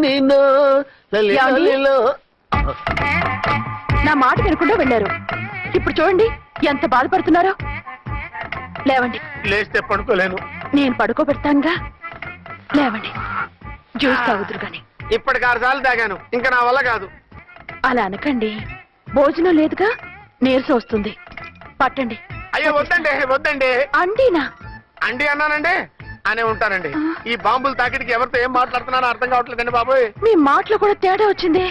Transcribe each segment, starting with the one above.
నీలో లలిలో. నా మాట వినకుండా వెళ్ళారు. ఇప్పుడు చూడండి ఎంత బాధపడుతున్నారో. లేవండి. లేస్తే పడుకోలేను. నేను పడుకోబెడతానుగా. లేవండి, జ్యూస్ తాగుదురు గాని. ఇప్పటికి 6 సార్లు తాగాను, ఇంకా నా వల్ల కాదు. అలా అనకండి, భోజనం లేదుగా, నీరసం వస్తుంది. పట్టండి. అయ్యో వద్దండి, వద్దండి. అండినా? అండి అన్నానండి అనే ఉంటానండి. ఈ బాంబులు తాకిడికి ఎవరితో ఏం మాట్లాడుతున్నానో అర్థం కావట్లేదండి బాబోయ్. మీ మాటలో కూడా తేడా వచ్చింది.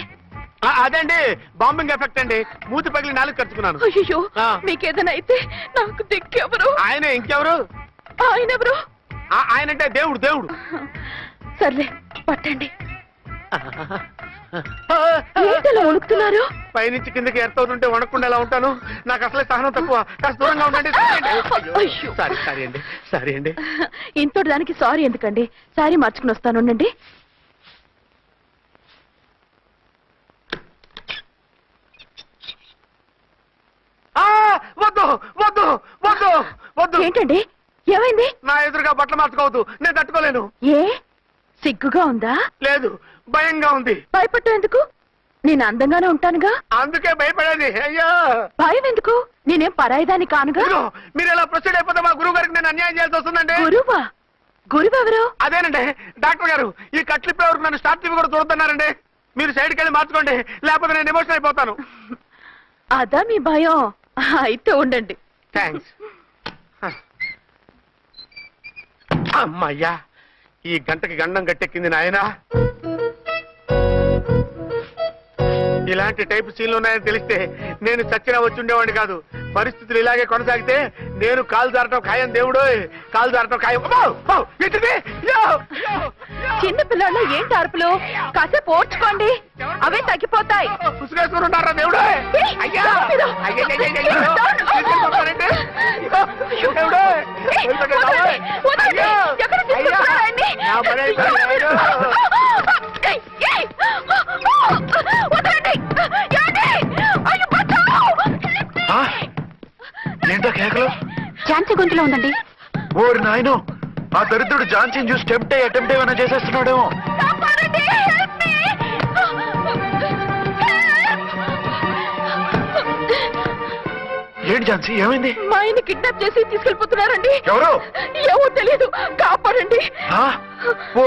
అదండి బాంబింగ్ ఎఫెక్ట్ అండి. మూతి పగిలి 4 ఖర్చుకున్నాను. అయ్యో, మీకేదైనా అయితే నాకు దిక్కెవరు? ఆయన ఇంకెవరు? ఆయన ఎవరు? ఆయనంటే దేవుడు. దేవుడు. సర్లే, పట్టండి. ఏంటలా వణుకుతున్నారు? పైనుంచి కిందకి ఎర్తవుతుంటే వణకుండా ఎలా ఉంటాను? నాకు అసలే సహనం తక్కువ. కాస్త దూరంగా ఉండండి. సారీ అండి. ఇంతటి దానికి సారీ ఎందుకండి? సారీ మార్చుకుని వస్తాను. ఉండండి. వద్దు వద్దు వద్దు వద్దు. ఏంటండి, ఏమైంది? నా ఎదురుగా బట్టలు మార్చుకోవద్దు, నేను తట్టుకోలేను. ఏ సిగ్గుగా ఉందా? లేదు, భయంగా ఉంది. భయపడ్డా ఎందుకు? నేను అందంగానే ఉంటానుగా. అందుకే భయపడేది. అయ్యో, భయం ఎందుకు? నేనేం పరాయిదాన్ని కానుగా. మీరు ఎలా ప్రొసీడ్ అయిపోతే మా గురువు గారికి నేను అన్యాయం చేయాల్సి వస్తుందండి. గురువా? గురువెవరు? అదేనండి డాక్టర్ గారు. ఈ కట్లిప్పే వరకు నన్ను స్టార్ట్ టీవీ కూడా చూడొద్దన్నారండి. మీరు సైడ్కి వెళ్ళి మార్చుకోండి, లేకపోతే నేను ఎమోషన్ అయిపోతాను. అదా మీ భయం? అయితే ఉండండి. థ్యాంక్స్. అమ్మయ్యా, ఈ గంటకి గండం గట్టెక్కింది నాయనా. ఇలాంటి టైపు సీన్లు ఉన్నాయని తెలిస్తే నేను చచ్చినా వచ్చి ఉండేవాడిని కాదు. పరిస్థితులు ఇలాగే కొనసాగితే నేను కాలు జారటం ఖాయం. దేవుడు, కాలు జారటం ఖాయం. చిన్న పిల్లలు ఏంటి అరుపులు? కాసేపు ఓర్చుకోండి, అవే తగ్గిపోతాయి. పుసుకేసుకుంటారా దేవుడు? ఏంటో కేకలు? ఝాన్సీ గొంతులో ఉందండి. ఓరి నాయనో, ఆ దరిద్రుడు ఝాన్సీని చూసి అటెంప్ట్ ఏమైనా చేసేస్తున్నాడేమో. ఏంటి ఝాన్సీ, ఏమైంది? మా ఆయన కిడ్నాప్ చేసి తీసుకెళ్ళిపోతున్నారండి. ఎవరు? ఏమో తెలియదు, కాపాడండి. ఓ